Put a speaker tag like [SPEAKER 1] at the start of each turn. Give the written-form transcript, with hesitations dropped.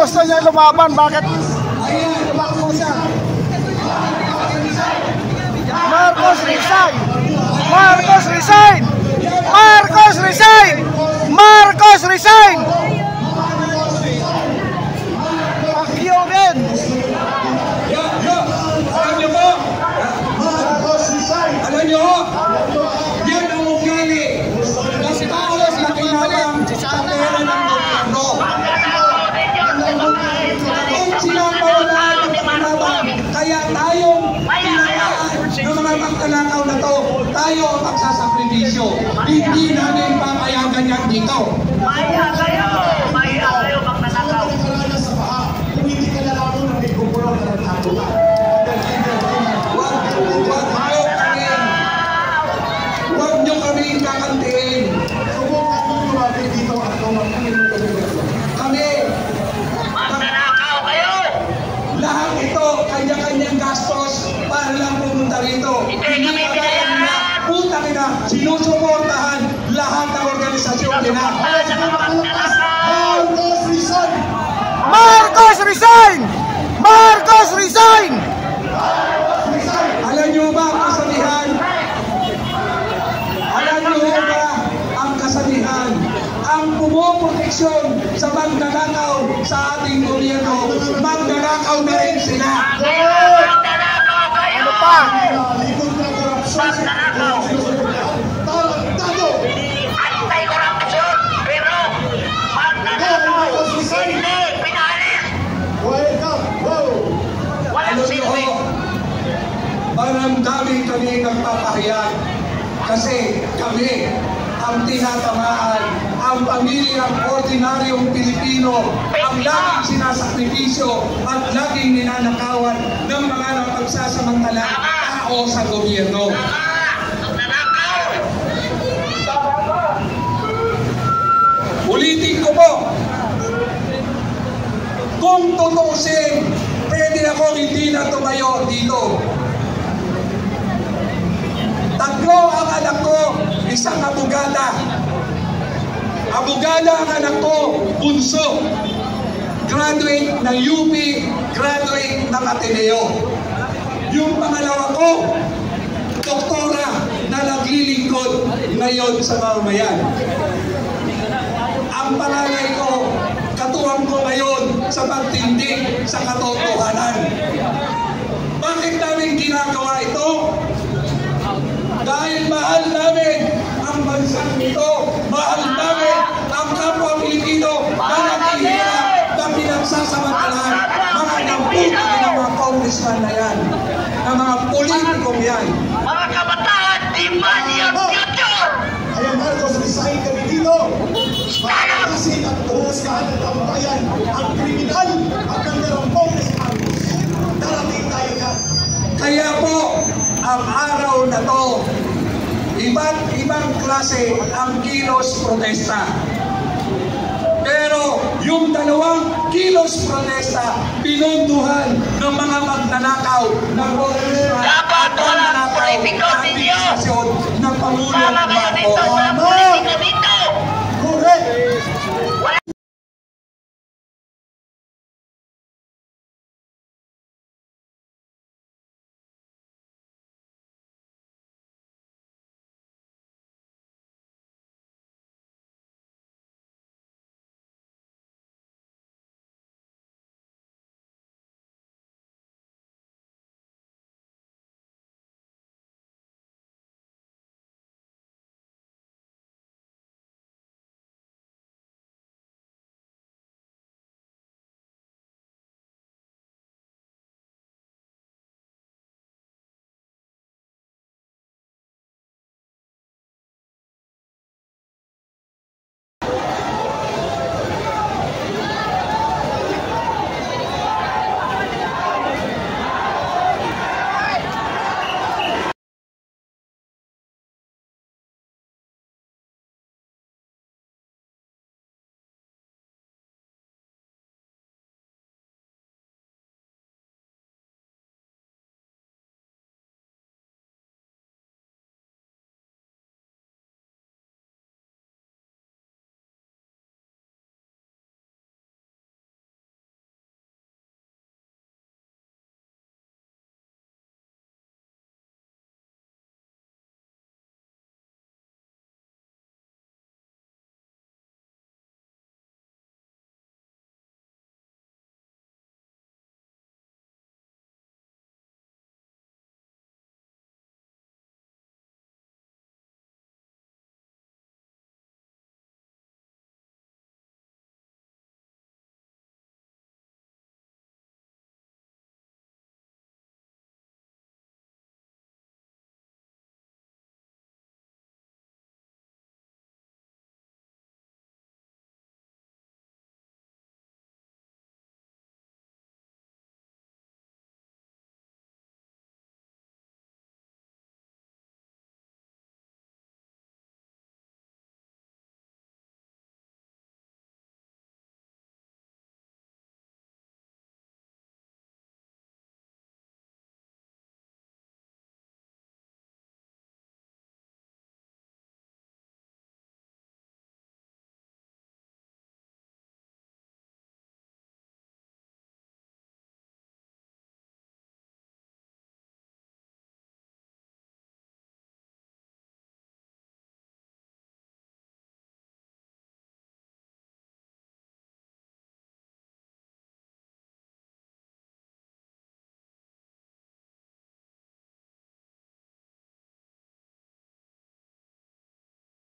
[SPEAKER 1] gusto niya lumaban, bakit tumakbo siya? Marcos resign! Marcos resign! Marcos resign! Marcos resign! Pagyo din!
[SPEAKER 2] Alam nyo, yan ang ugali ng taos na kinabang sa pera ng gobyerno. Kung sinapawalaan ng kinabang, kaya tayong pinayaan ng mga magtanakaw na to, tayo ang magsasakripisyo. Hindi namin papayagan yan dito.
[SPEAKER 3] Maya kayo magtanakaw.
[SPEAKER 2] Hindi ka na lang ng nagkukulong na nagtatuwa. Huwag nyo kami kakantiin. Subukan mo lumapit dito at lumapit kami.
[SPEAKER 3] Magtanakaw kayo!
[SPEAKER 2] Lahat ito, kanya-kanyang gastos para lang pumunta rito.
[SPEAKER 3] Hindi kami binayaran!
[SPEAKER 2] Puta kita, sinusuportahan lahat ng organisasyon nila. Marcos resign!
[SPEAKER 1] Marcos resign! Marcos resign!
[SPEAKER 2] Alam nyo ba ang kasabihan? Alam nyo ba ang kasabihan? Ang pumoproteksyon sa magnanakaw sa ating gobyerno, magnanakaw na rin sila.
[SPEAKER 3] Magtanakaw kayo!
[SPEAKER 1] Ano pa?
[SPEAKER 3] Magtanakaw! Anti-corruption! Pero magtanakaw! Hindi! Pinalis! Walang silbi!
[SPEAKER 2] Maramdamin kami nagpapahayag kasi kami ang tinatamaan, ang pamilyang ordinaryong Pilipino, ang laging sinasakripisyo at laging ninanakawan ng mga napagsasamantalang tao sa gobyerno.
[SPEAKER 3] Magtanakaw!
[SPEAKER 2] Ulitin ko po, kung tutuusin, pwede ako hindi na tumayo dito. Tatlo ang anak ko, isang abogada. Abogada ang anak ko, bunso. Graduate ng UP, graduate ng Ateneo. Yung pangalawa ko, doktora na naglilingkod ngayon sa mamayan. Ang pangalay ko, katuwang ko ngayon sa pagtindig sa katotohanan. Bakit namin ginagawa ito? Dahil mahal namin ang bansang ito, mahal namin ang kapwa Pilipino na naghihirap na pinagsasamantalahan mga namputa ng mga congressman na yan, ng mga politikong yan.
[SPEAKER 3] Mga kabataan, di ba niya future?
[SPEAKER 4] Kaya Marcos, resign kami dito. Makakasin at puhuskahan ng kababayan ang kriminal at nandarang congressman. Darating tayo yan.
[SPEAKER 2] Kaya po, ang araw na to, iba't ibang klase ang kilos protesta. Pero yung dalawang kilos protesta, pinunduhan ng mga magnanakaw ng congressman
[SPEAKER 3] Dapat
[SPEAKER 2] at
[SPEAKER 3] walang
[SPEAKER 2] magnanakaw
[SPEAKER 3] politiko
[SPEAKER 2] at
[SPEAKER 3] ninyo.
[SPEAKER 2] administrasyon ng Pangulong
[SPEAKER 3] Sama kayo dito
[SPEAKER 2] Marcos.
[SPEAKER 3] sa